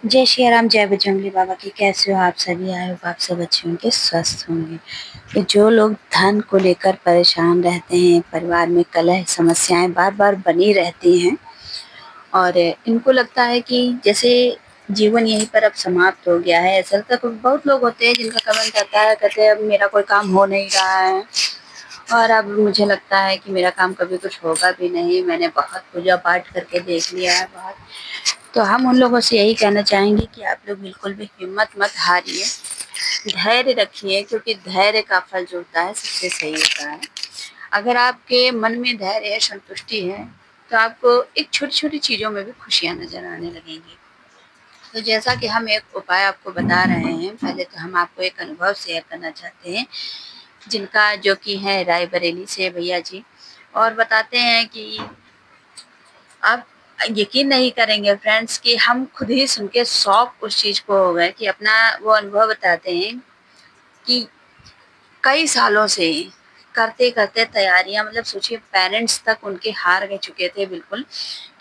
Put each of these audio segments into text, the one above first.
जय श्री राम, जय बजरंगबली बाबा की। कैसे हो आप सभी? आए हो आप सब अच्छे होंगे, स्वस्थ होंगे। तो जो लोग धन को लेकर परेशान रहते हैं, परिवार में कलह समस्याएं बार बार बनी रहती हैं और इनको लगता है कि जैसे जीवन यहीं पर अब समाप्त हो गया है। ऐसा लगता है। बहुत लोग होते हैं जिनका कमेंट आता है, कहते हैं अब मेरा कोई काम हो नहीं रहा है और अब मुझे लगता है कि मेरा काम कभी कुछ होगा भी नहीं। मैंने बहुत पूजा पाठ करके देख लिया है बहुत। तो हम उन लोगों से यही कहना चाहेंगे कि आप लोग बिल्कुल भी हिम्मत मत हारिए, धैर्य रखिए, क्योंकि धैर्य का फल जो होता है सबसे सही होता है। अगर आपके मन में धैर्य है, संतुष्टि है, तो आपको एक छोटी-छोटी चीज़ों में भी खुशियाँ नज़र आने लगेंगी। तो जैसा कि हम एक उपाय आपको बता रहे हैं, पहले तो हम आपको एक अनुभव शेयर करना चाहते हैं, जिनका जो कि है रायबरेली से भैया जी, और बताते हैं कि आप यकीन नहीं करेंगे फ्रेंड्स कि हम खुद ही सुन के शॉक उस चीज़ को हो गए कि अपना वो अनुभव बताते हैं कि कई सालों से करते-करते तैयारियाँ, मतलब सोचिए पेरेंट्स तक उनके हार गए चुके थे बिल्कुल,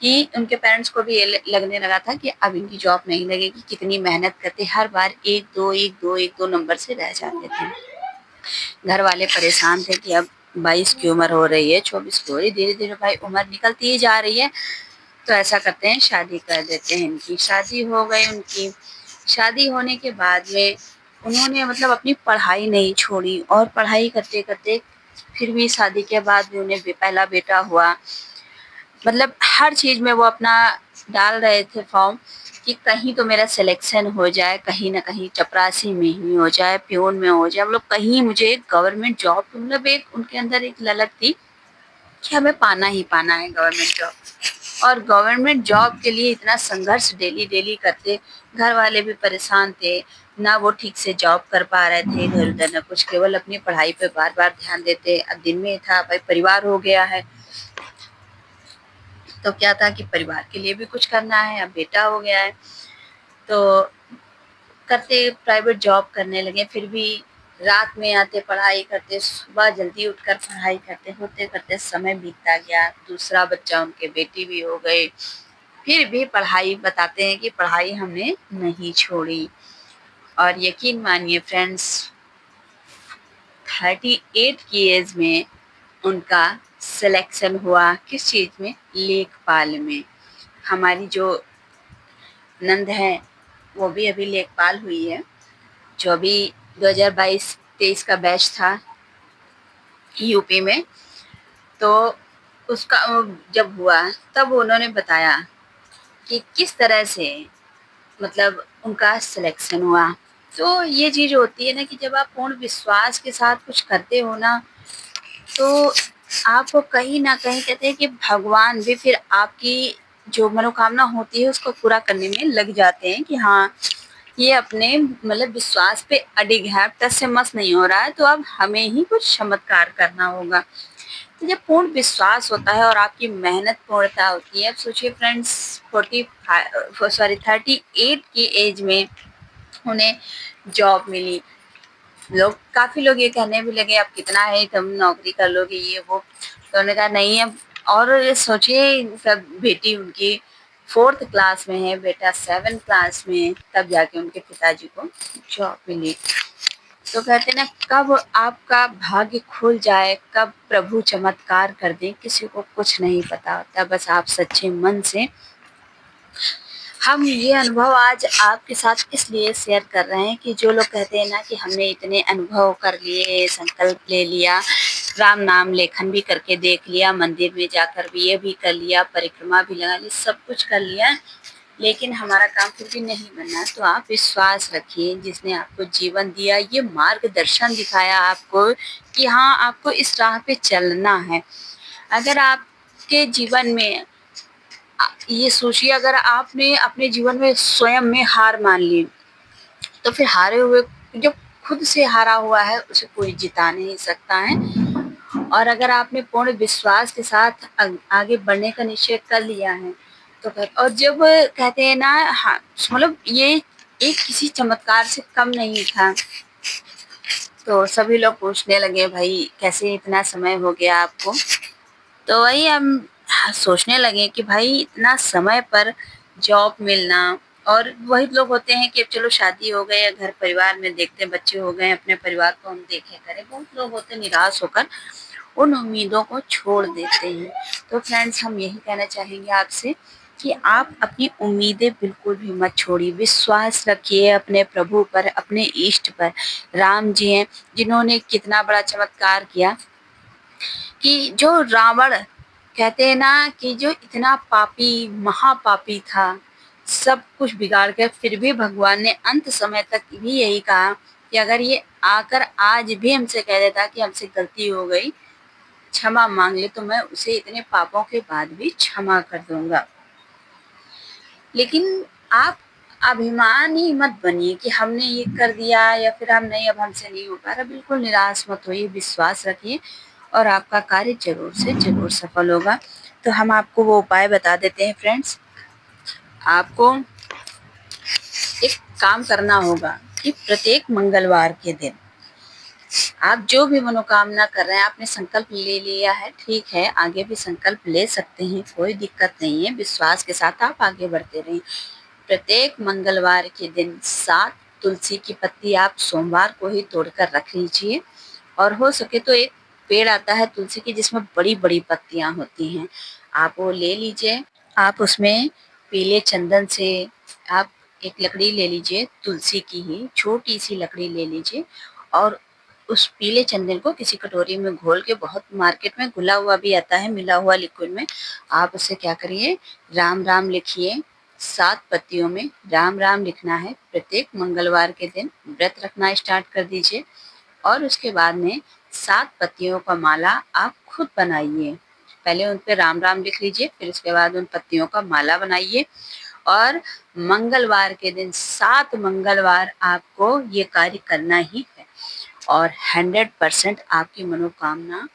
कि उनके पेरेंट्स को भी ये लगने लगा था कि अब इनकी जॉब नहीं लगेगी। कितनी मेहनत करते, हर बार 1-2, 1-2, 1-2 नंबर से रह जाते थे। घर वाले परेशान थे कि अब 22 की उम्र हो रही है, 24 की हो रही है, धीरे-धीरे भाई उम्र निकलती ही जा रही है। तो ऐसा करते हैं, शादी कर देते हैं इनकी। शादी हो गई उनकी। शादी होने के बाद में उन्होंने मतलब अपनी पढ़ाई नहीं छोड़ी और पढ़ाई करते-करते फिर भी शादी के बाद भी उन्हें पहला बेटा हुआ। मतलब हर चीज़ में वो अपना डाल रहे थे फॉर्म कि कहीं तो मेरा सिलेक्शन हो जाए, कहीं न कहीं चपरासी में ही हो जाए, पियून में हो जाए, मतलब कहीं मुझे गवर्नमेंट जॉब, मतलब एक उनके अंदर एक ललक थी कि हमें पाना ही पाना है गवर्नमेंट जॉब। और गवर्नमेंट जॉब के लिए इतना संघर्ष डेली-डेली करते, घर वाले भी परेशान थे, ना वो ठीक से जॉब कर पा रहे थे इधर-उधर, ना कुछ, केवल अपनी पढ़ाई पे बार-बार ध्यान देते। अब दिन में था भाई परिवार हो गया है, तो क्या था कि परिवार के लिए भी कुछ करना है, अब बेटा हो गया है, तो करते प्राइवेट जॉब करने लगे, फिर भी रात में आते पढ़ाई करते, सुबह जल्दी उठकर पढ़ाई करते, होते-करते समय बीतता गया। दूसरा बच्चा उनके बेटी भी हो गए, फिर भी पढ़ाई, बताते हैं कि पढ़ाई हमने नहीं छोड़ी। और यकीन मानिए फ्रेंड्स, 38 की एज में उनका सिलेक्शन हुआ। किस चीज़ में? लेखपाल में। हमारी जो नंद है वो भी अभी लेखपाल हुई है, जो अभी 2022-23 का बैच था यूपी में। तो उसका जब हुआ तब उन्होंने बताया कि किस तरह से मतलब उनका सिलेक्शन हुआ। तो ये चीज़ होती है ना कि जब आप पूर्ण विश्वास के साथ कुछ करते हो ना, तो आपको कहीं न कहीं, कहते हैं कि भगवान भी फिर आपकी जो मनोकामना होती है उसको पूरा करने में लग जाते हैं कि हाँ, ये अपने मतलब विश्वास पे अडिग है, अब टस से मस नहीं हो रहा है, तो अब हमें ही कुछ चमत्कार करना होगा। तो जब पूर्ण विश्वास होता है और आपकी मेहनत पूर्णता होती है, अब सोचिए फ्रेंड्स, 38 की एज में उन्हें जॉब मिली। लोग, काफ़ी लोग ये कहने भी लगे अब कितना है, तुम नौकरी कर लोगे ये वो। तो उन्होंने कहा नहीं अब। और ये सोचिए, सब बेटी उनकी 4th क्लास में है, बेटा 7th क्लास में है, तब जाके उनके पिताजी को जॉब मिली। तो कहते हैं ना, कब आपका भाग्य खुल जाए, कब प्रभु चमत्कार कर दें, किसी को कुछ नहीं पता होता। बस आप सच्चे मन से, हम ये अनुभव आज आपके साथ इसलिए शेयर कर रहे हैं कि जो लोग कहते हैं ना कि हमने इतने अनुभव कर लिए, संकल्प ले लिया, राम नाम लेखन भी करके देख लिया, मंदिर में जाकर भी ये भी कर लिया, परिक्रमा भी लगा ली, सब कुछ कर लिया, लेकिन हमारा काम फिर भी नहीं बना। तो आप विश्वास रखिए, जिसने आपको जीवन दिया, ये मार्गदर्शन दिखाया आपको कि हाँ, आपको इस राह पे चलना है। अगर आपके जीवन में ये सोचिए, अगर आपने अपने जीवन में स्वयं में हार मान ली, तो फिर हारे हुए, जो खुद से हारा हुआ है उसे कोई जिता नहीं सकता है। और अगर आपने पूर्ण विश्वास के साथ आगे बढ़ने का निश्चय कर लिया है, तो फिर, और जब कहते हैं ना, हाँ, मतलब ये एक किसी चमत्कार से कम नहीं था। तो सभी लोग पूछने लगे भाई कैसे इतना समय हो गया आपको? तो वही हम सोचने लगे कि भाई इतना समय पर जॉब मिलना और वही लोग होते हैं कि अब चलो शादी हो गई या घर परिवार में देखते हैं बच्चे हो गए, अपने परिवार को हम देखे करें। बहुत लोग होते हैं निराश होकर उन उम्मीदों को छोड़ देते हैं। तो फ्रेंड्स हम यही कहना चाहेंगे आपसे कि आप अपनी उम्मीदें बिल्कुल भी मत छोड़िए, विश्वास रखिए अपने प्रभु पर, अपने इष्ट पर। राम जी हैं जिन्होंने कितना बड़ा चमत्कार किया कि जो रावण कहते हैं ना कि जो इतना पापी महापापी था, सब कुछ बिगाड़ के फिर भी भगवान ने अंत समय तक भी यही कहा कि अगर ये आकर आज भी हमसे कह देता कि हमसे गलती हो गई, क्षमा मांग ले, तो मैं उसे इतने पापों के बाद भी क्षमा कर दूंगा। लेकिन आप अभिमानी मत बनिए कि हमने ये कर दिया या फिर हम नहीं, अब हमसे नहीं हो पा रहा। बिल्कुल निराश मत होइए, विश्वास रखिए और आपका कार्य ज़रूर से ज़रूर सफल होगा। तो हम आपको वो उपाय बता देते हैं फ्रेंड्स। आपको एक काम करना होगा कि प्रत्येक मंगलवार के दिन आप जो भी मनोकामना कर रहे हैं, आपने संकल्प ले लिया है, ठीक है, आगे भी संकल्प ले सकते हैं, कोई दिक्कत नहीं है। विश्वास के साथ आप आगे बढ़ते रहें। प्रत्येक मंगलवार के दिन 7 तुलसी की पत्ती आप सोमवार को ही तोड़कर रख लीजिए और हो सके तो एक पेड़ आता है तुलसी की जिसमें बड़ी-बड़ी पत्तियां होती हैं, आप वो ले लीजिए। आप उसमें पीले चंदन से आप एक लकड़ी ले लीजिए, तुलसी की ही छोटी-सी लकड़ी ले लीजिए और उस पीले चंदन को किसी कटोरी में घोल के, बहुत मार्केट में घुला हुआ भी आता है, मिला हुआ लिक्विड में, आप उसे क्या करिए, राम राम लिखिए। 7 पत्तियों में राम राम लिखना है। प्रत्येक मंगलवार के दिन व्रत रखना स्टार्ट कर दीजिए और उसके बाद में 7 पत्तियों का माला आप खुद बनाइए। पहले उन पे राम राम लिख लीजिए, फिर उसके बाद उन पत्तियों का माला बनाइए और मंगलवार के दिन 7 मंगलवार आपको ये कार्य करना ही है और 100% आपकी मनोकामना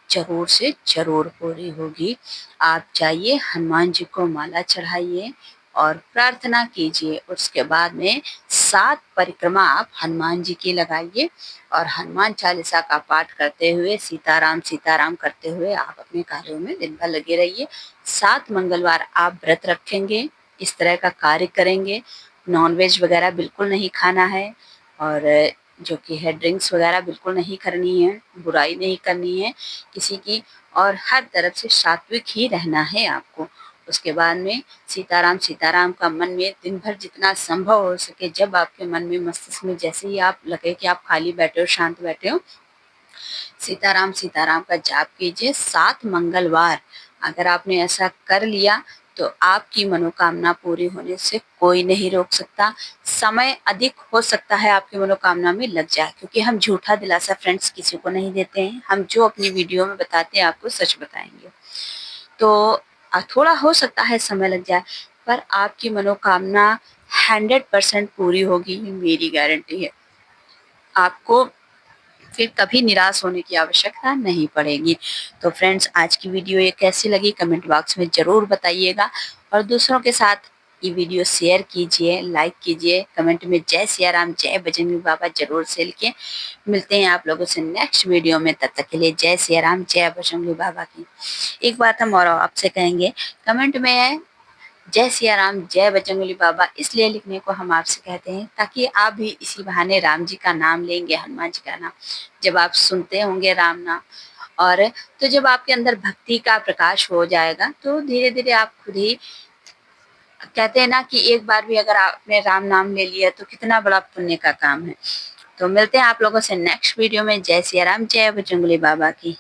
ज़रूर से ज़रूर पूरी होगी। आप जाइए, हनुमान जी को माला चढ़ाइए और प्रार्थना कीजिए। उसके बाद में 7 परिक्रमा आप हनुमान जी की लगाइए और हनुमान चालीसा का पाठ करते हुए, सीताराम सीताराम करते हुए आप अपने कार्यों में दिन भर लगे रहिए। 7 मंगलवार आप व्रत रखेंगे, इस तरह का कार्य करेंगे। नॉन-वेज वगैरह बिल्कुल नहीं खाना है और जो कि है ड्रिंक्स वगैरह बिल्कुल नहीं करनी है, बुराई नहीं करनी है किसी की और हर तरफ से सात्विक ही रहना है आपको। उसके बाद में सीताराम सीताराम का मन में दिन भर जितना संभव हो सके, जब आपके मन में, मस्तिष्क में जैसे ही आप लगे कि आप खाली बैठे हो, शांत बैठे हो, सीताराम सीताराम का जाप कीजिए 7 मंगलवार। अगर आपने ऐसा कर लिया तो आपकी मनोकामना पूरी होने से कोई नहीं रोक सकता। समय अधिक हो सकता है आपकी मनोकामना में लग जाए, क्योंकि हम झूठा दिलासा फ्रेंड्स किसी को नहीं देते हैं। हम जो अपनी वीडियो में बताते हैं आपको सच बताएंगे। तो थोड़ा हो सकता है समय लग जाए, पर आपकी मनोकामना 100% पूरी होगी, ये मेरी गारंटी है। आपको फिर कभी निराश होने की आवश्यकता नहीं पड़ेगी। तो फ्रेंड्स आज की वीडियो ये कैसी लगी कमेंट बॉक्स में ज़रूर बताइएगा और दूसरों के साथ ये वीडियो शेयर कीजिए, लाइक कीजिए, कमेंट में जय सिया राम, जय बजरंगी बाबा ज़रूर से लिखें। मिलते हैं आप लोगों से नेक्स्ट वीडियो में, तब तक के लिए जय सिया राम, जय बजरंगी बाबा की। एक बात हम और आपसे कहेंगे, कमेंट में जय सिया राम, जय बजरंगबली बाबा इसलिए लिखने को हम आपसे कहते हैं ताकि आप भी इसी बहाने राम जी का नाम लेंगे, हनुमान जी का नाम जब आप सुनते होंगे राम नाम, और तो जब आपके अंदर भक्ति का प्रकाश हो जाएगा तो धीरे धीरे आप खुद ही, कहते हैं ना कि एक बार भी अगर आपने राम नाम ले लिया तो कितना बड़ा पुण्य का काम है। तो मिलते हैं आप लोगों से नेक्स्ट वीडियो में। जय सिया राम, जय बजरंगबली बाबा की।